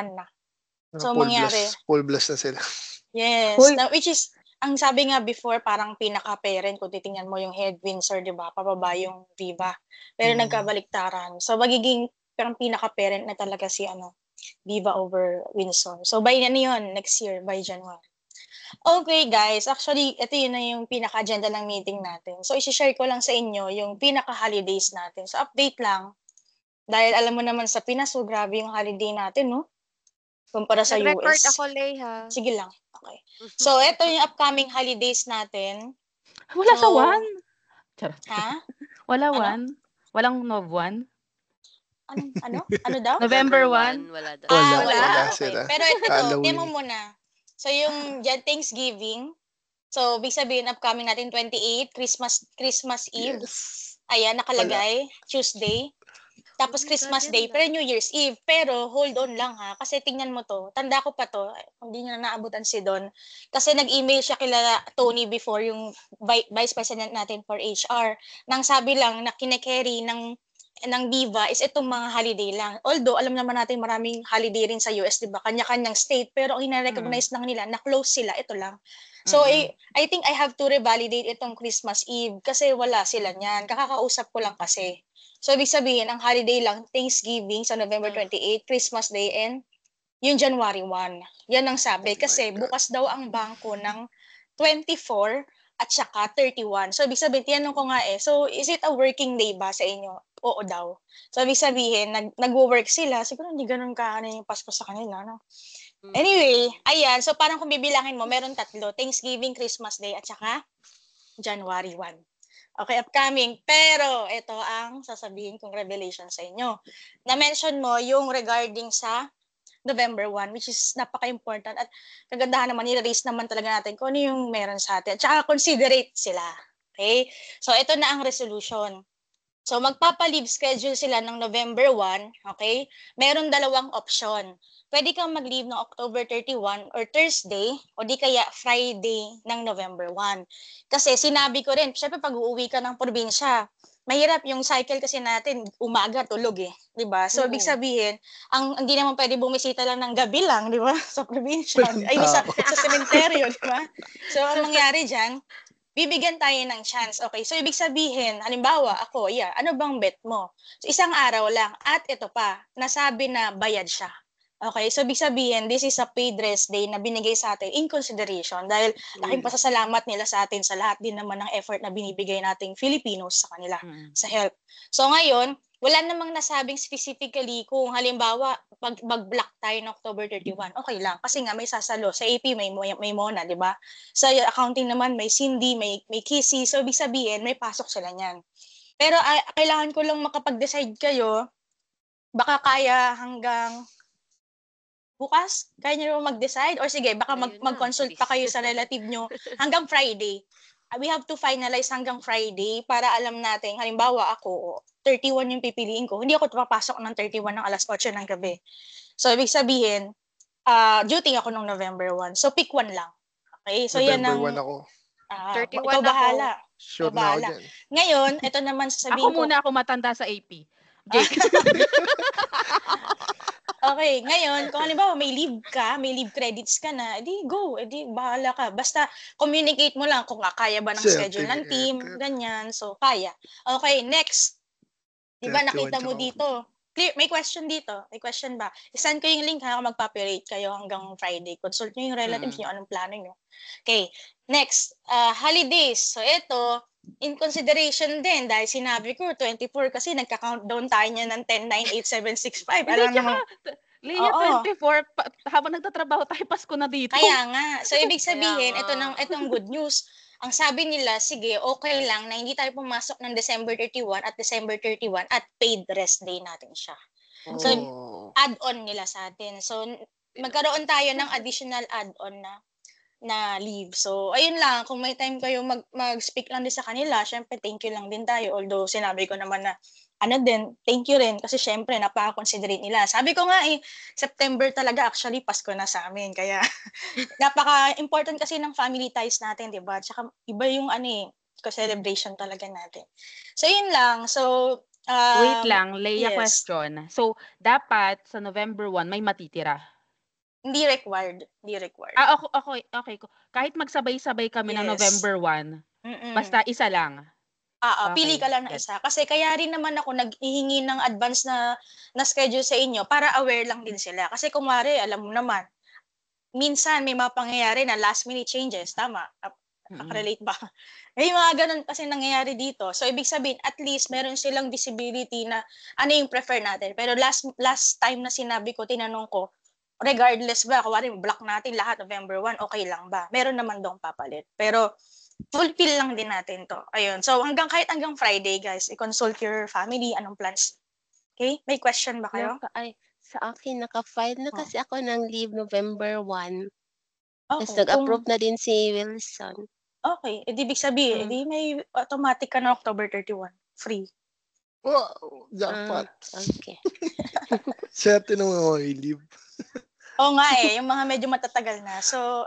na. So, mangyari. Full blast na sila. Yes. Which is, ang sabi nga before, parang pinaka-parent, kung titingnan mo yung head Windsor, di ba? Pababa yung Viva. Pero nagkabaliktaran. So, magiging parang pinaka-parent na talaga si Viva over Windsor. So, by next year, by January. Okay, guys. Actually, ito yun na yung pinaka-agenda ng meeting natin. So, isi-share ko lang sa inyo yung pinaka-holidays natin. So, update lang. Dahil alam mo naman sa Pinas, so grabe yung holiday natin, no? Kumpara sa Nag-record US. ako, Leia. Sige lang. Okay. So, ito yung upcoming holidays natin. Wala sa 1. Charot. Ha? Wala 1. Walang Nov 1. Ano daw? November 1. Wala Okay. sila. Pero ito, tiyan mo muna. So, yung Thanksgiving, so, big sabihin, upcoming natin 28, Christmas Eve. Yes. Ayan, nakalagay. Tuesday. Tapos Christmas Day, pero New Year's Eve. Pero hold on lang ha, kasi tingnan mo to. Tanda ko pa to, hindi niya na naabutan si Don. Kasi nag-email siya kila Tony before, yung Vice President natin for HR. Nang sabi lang na kine-carry ng Viva is itong mga holiday lang. Although, alam naman natin maraming holiday rin sa US, di ba? Kanya-kanyang state. Pero ang ina-recognize lang nila, na close sila, ito lang. So, I think I have to revalidate itong Christmas Eve kasi wala sila niyan. Kakakausap ko lang kasi. So, ibig sabihin, ang holiday lang, Thanksgiving sa November 28, Christmas Day, and yung January 1. Yan ang sabi. Kasi bukas daw ang bangko ng 24 at saka 31. So, ibig sabihin, tinanong ko nga so is it a working day ba sa inyo? Oo daw. So, ibig sabihin, nag-work sila. Siguro hindi ganun yung Pasko sa kanila, no? Anyway, ayan. So, parang kung bibilangin mo, meron 3. Thanksgiving, Christmas Day, at saka January 1. Okay, upcoming. Pero, ito ang sasabihin kong revelation sa inyo. Na-mention mo yung regarding sa November 1, which is napaka-important. At kagandahan naman, i-raise naman talaga natin kung ano yung meron sa atin. At saka considerate sila. Okay? So, ito na ang resolution. So, magpapa-leave schedule sila ng November 1. Okay? Meron 2 option. Pwede kang mag-leave ng October 31 or Thursday o di kaya Friday ng November 1. Kasi sinabi ko rin, syempre pag uuwi ka ng probinsya, mahirap yung cycle kasi natin, umaga, tulog diba? So, ibig sabihin, hindi naman pwede bumisita lang ng gabi lang, diba? Sa probinsya, ay sa sementeryo, diba? So, ang mangyari dyan, bibigyan tayo ng chance. Okay, so ibig sabihin, halimbawa, ako, ano bang bet mo? So, isang araw lang, at ito pa, nasabi na bayad siya. Okay, so ibig sabihin, this is a paid rest day na binigay sa atin in consideration dahil laking pasasalamat nila sa atin sa lahat din naman ng effort na binibigay nating Filipinos sa kanila, sa help. So ngayon, wala namang nasabing specifically kung halimbawa pag mag-block tayo ng October 31, okay lang. Kasi nga may sasalo. Sa AP may Mona, di ba? Sa accounting naman may Cindy, may Kissy. So ibig sabihin, may pasok sila niyan. Pero kailangan ko lang makapag-decide kayo, baka kaya hanggang bukas, kaya nyo mag-decide? Or sige, baka mag-consult pa kayo sa relative nyo hanggang Friday. We have to finalize hanggang Friday para alam natin, halimbawa ako, 31 yung pipiliin ko. Hindi ako papasok ng 31 ng alas 8 ng gabi. So, ibig sabihin, duty ako nung November 1. So, pick one lang. Okay? So, November yan ang... 1 ako. 31 ikaw bahala. Sure na ako dyan. Ngayon, ito naman sasabihin ko... Ako matanda sa AP. Jake. Okay, ngayon, kung halimbawa may leave credits ka na, edi go, edi bahala ka. Basta communicate mo lang kung kaya ba ng schedule ng team, ganyan. So, kaya. Okay, next. Diba nakita mo dito? Clear, may question dito. May question ba? I-send ko yung link magpapirate kayo hanggang Friday. Consult nyo yung relatives nyo, anong plano nyo. Okay, next. Holidays. So, ito, in consideration din, dahil sinabi ko, 24 kasi nagka-countdown tayo niya ng 10, 9, 8, 7, 6, 5. Alam naman. Leia, 24, habang nagtatrabaho tayo, Pasko na dito. Kaya nga. So, ibig sabihin, itong good news. Ang sabi nila, sige, okay lang na hindi tayo pumasok ng December 31 at December 31 at paid rest day natin siya. So, add-on nila sa atin. So, magkaroon tayo ng additional add-on na leave. So, ayun lang. Kung may time kayo mag-speak lang din sa kanila, syempre, thank you lang din tayo. Although, sinabi ko naman na, thank you rin. Kasi syempre, napaka-considerate nila. Sabi ko nga September talaga, actually, Pasko na sa amin. Kaya, napaka-important kasi ng family ties natin, diba? Tsaka, iba yung celebration talaga natin. So, yun lang. So, Wait lang, Leia Yes. question. So, dapat sa November 1 may matitira? Hindi required. Hindi required. Okay. Kahit magsabay-sabay kami ng Yes. November 1, Mm-mm. basta isa lang. Pili ka Okay, lang ng gets. isa. Kasi kaya rin naman ako naghihingi ng advance na schedule sa inyo para aware lang din sila. Kasi kumare, alam mo naman, minsan may mga pangyayari na last minute changes. Tama? Relate ba? May mga ganun kasi nangyayari dito. So, ibig sabihin, at least meron silang visibility na ano yung prefer natin. Pero last time na sinabi ko, tinanong ko, regardless ba, kuwari, block natin lahat November 1, okay lang ba? Meron naman dong papalit. Pero, fulfill lang din natin to. Ayun. So, kahit hanggang Friday, guys, i-consult your family, anong plans. Okay? May question ba kayo? Sa akin, naka-file na Oh. kasi ako ng leave November 1. Tapos Okay. nag-approve na din si Wilson. Okay. Ibig sabihin, may automatic ka na October 31. Free. Wow, jackpot. Okay. Swerte ng mga leave. Oo nga yung mga medyo matatagal na. So,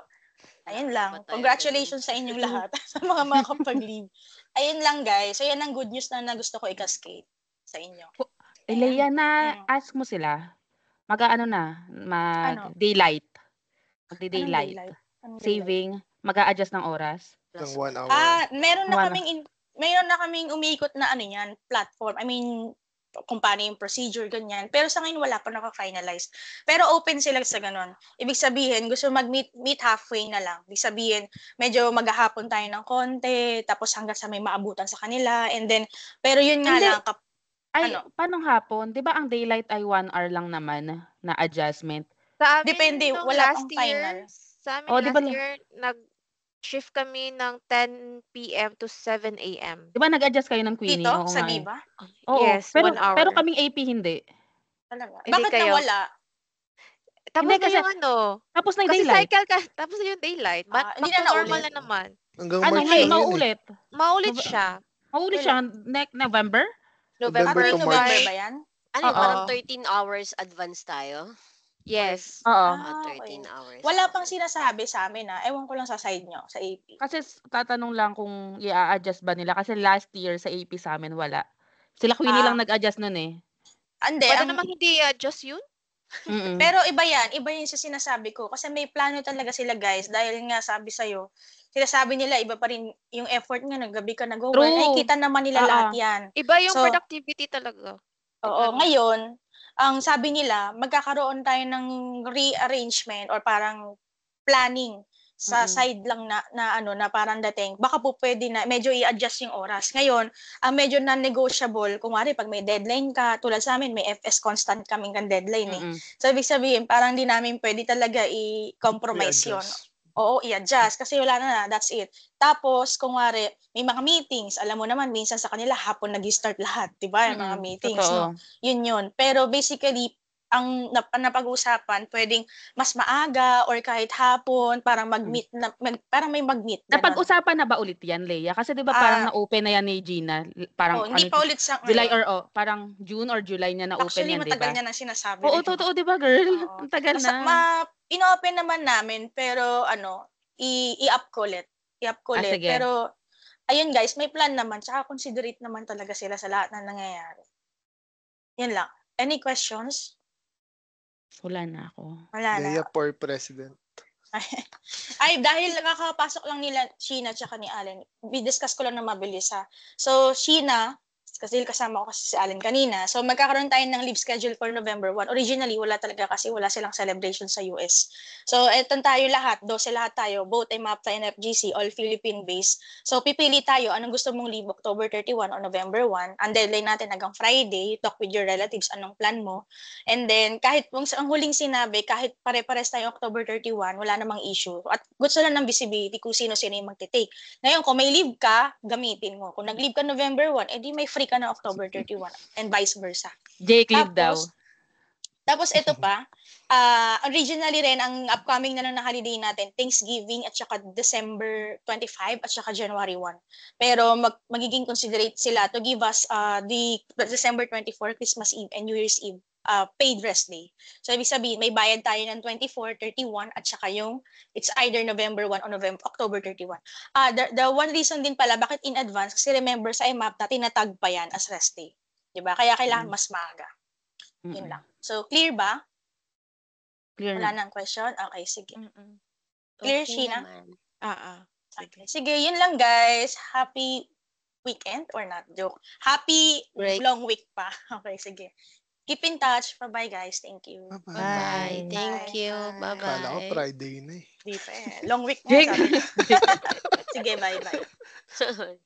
ayun lang. Congratulations sa inyong lahat sa mga makapag-leave. Ayun lang, guys. So, yan ang good news na gusto ko i-cascade sa inyo. Leia, ask mo sila. Mag-daylight. Magdi-daylight. Saving, mag-a-adjust ng oras. Ng 1 hour. Meron na kaming umiikot na platform. I mean, kung paano yung procedure, ganyan. Pero sa ngayon, wala pa naka-finalize. Pero open sila sa ganun. Ibig sabihin, gusto mag-meet halfway na lang. Ibig sabihin, medyo maghahapon tayo ng konti, tapos hanggang sa may maabutan sa kanila. And then, pero yun nga lang, paano hapon? Di ba ang daylight ay 1 hour lang naman na adjustment? Sa amin, depende, wala pang final. Sa amin last year, nag-shift kami ng 10 p.m. to 7 a.m. Di ba nag-adjust kayo ng Queenie? Dito, Oo sa nga Viva? Oo, Yes, 1 hour. Pero kaming AP hindi. Talaga? Hindi Bakit kayo. nawala? Tapos Hindi, na kasi- yung Tapos na yung kasi daylight. cycle ka, tapos na yung daylight. Back Hindi to na naulit. normal na naman. Hanggang Ano March ngayon, lang yun maulit? Maulit siya. Maulit siya November? November to November March. ba yan? Ano Oo. yung parang 13 hours advance tayo? Yes. Oo. 13 hours. Wala pang sinasabi sa amin Ewan ko lang sa side nyo, sa AP. Kasi tatanong lang kung i-a-adjust ba nila. Kasi last year sa AP sa amin wala. Sila Queenie lang nag-adjust nun eh. Hindi, Pwede namang hindi adjust yun? Mm-mm. pero iba yan sa sinasabi ko. Kasi may plano talaga sila, guys. Dahil nga sabi sa'yo, sinasabi nila, iba pa rin yung effort nga, naggabi ka nag-work. True. Ay, kita naman nila lahat yan. Iba yung So, productivity talaga. Oo, ngayon, ang sabi nila, magkakaroon tayo ng rearrangement or parang planning sa side lang na parang dating, baka po pwede na medyo i-adjust yung oras. Ngayon, ang medyo non-negotiable, kung wari, pag may deadline ka, tulad sa amin, may FS constant kaming kan deadline eh. So, ibig sabihin, parang di namin pwede talaga i-compromise yun. Oo, i-adjust kasi wala na, that's it. Tapos, kung wari, may mga meetings, alam mo naman, minsan sa kanila, hapon nag-start lahat, di ba? Yung mga meetings, Totoo. no? Yun. Pero basically, ang napag-usapan, pwedeng mas maaga or kahit hapon, parang mag-meet, parang may mag-meet. Napag-usapan na ba ulit yan, Leia? Kasi di ba parang na-open na yan ni Gina? Parang, hindi pa ulit sa July parang June or July niya na-open actually, yan, di ba? matagal niya nang sinasabi. Oo, totoo, di ba, girl? Ang tagal na. In-open naman namin, pero i-up ko ulit. Sige. Pero, ayun guys, may plan naman, tsaka considerate naman talaga sila sa lahat na nangyayari. Yan lang. Any questions? Wala na ako. Wala na. Leia for president. Ay, dahil nakakapasok lang nila Sheena tsaka ni Allen, discuss ko lang na mabilis So, Sheena, kasi kasama ko kasi si Allen kanina. So, magkakaroon tayo ng leave schedule for November 1. Originally, wala talaga kasi wala silang celebration sa US. So, eto tayo lahat, 12 lahat tayo, both MAPTA and FGC, all Philippine-based. So, pipili tayo, anong gusto mong leave, October 31 o November 1. Ang deadline natin hanggang Friday, talk with your relatives, anong plan mo. And then, kahit ang huling sinabi, kahit pare-pares tayo October 31, wala namang issue. At gusto lang ng visibility kung sino-sino yung magte-take. Ngayon, kung may leave ka, gamitin mo. Kung nag-leave ka November 1, edi may free ka na October 31 and vice versa. Jake leave daw. Tapos ito pa, originally rin, ang upcoming na holiday natin, Thanksgiving at saka December 25 at saka January 1. Pero magiging considerate sila to give us the December 24, Christmas Eve and New Year's Eve paid rest day. So, ibig sabihin, may bayad tayo ng 24, 31, at saka yung, it's either November 1 o October 31. The one reason din pala, bakit in advance, kasi remember sa IMAP na tinatag pa yan as rest day. Diba? Kaya kailangan mas maaga. Yun Mm-mm. lang. So, clear ba? Clear Wala na. nang question? Okay, sige. Mm-mm. Clear, Okay Sheena? naman. Okay. Sige, yun lang guys. Happy weekend or not? Joke. Happy Break. long week pa. Okay, sige. Keep in touch. Bye-bye guys. Thank you. Bye-bye. Bye-bye. Bye. Thank you. Bye. Kala ko Bye-bye. Friday na eh. Di pa eh. Long week nga Jake. sabi ko. Sige, bye-bye.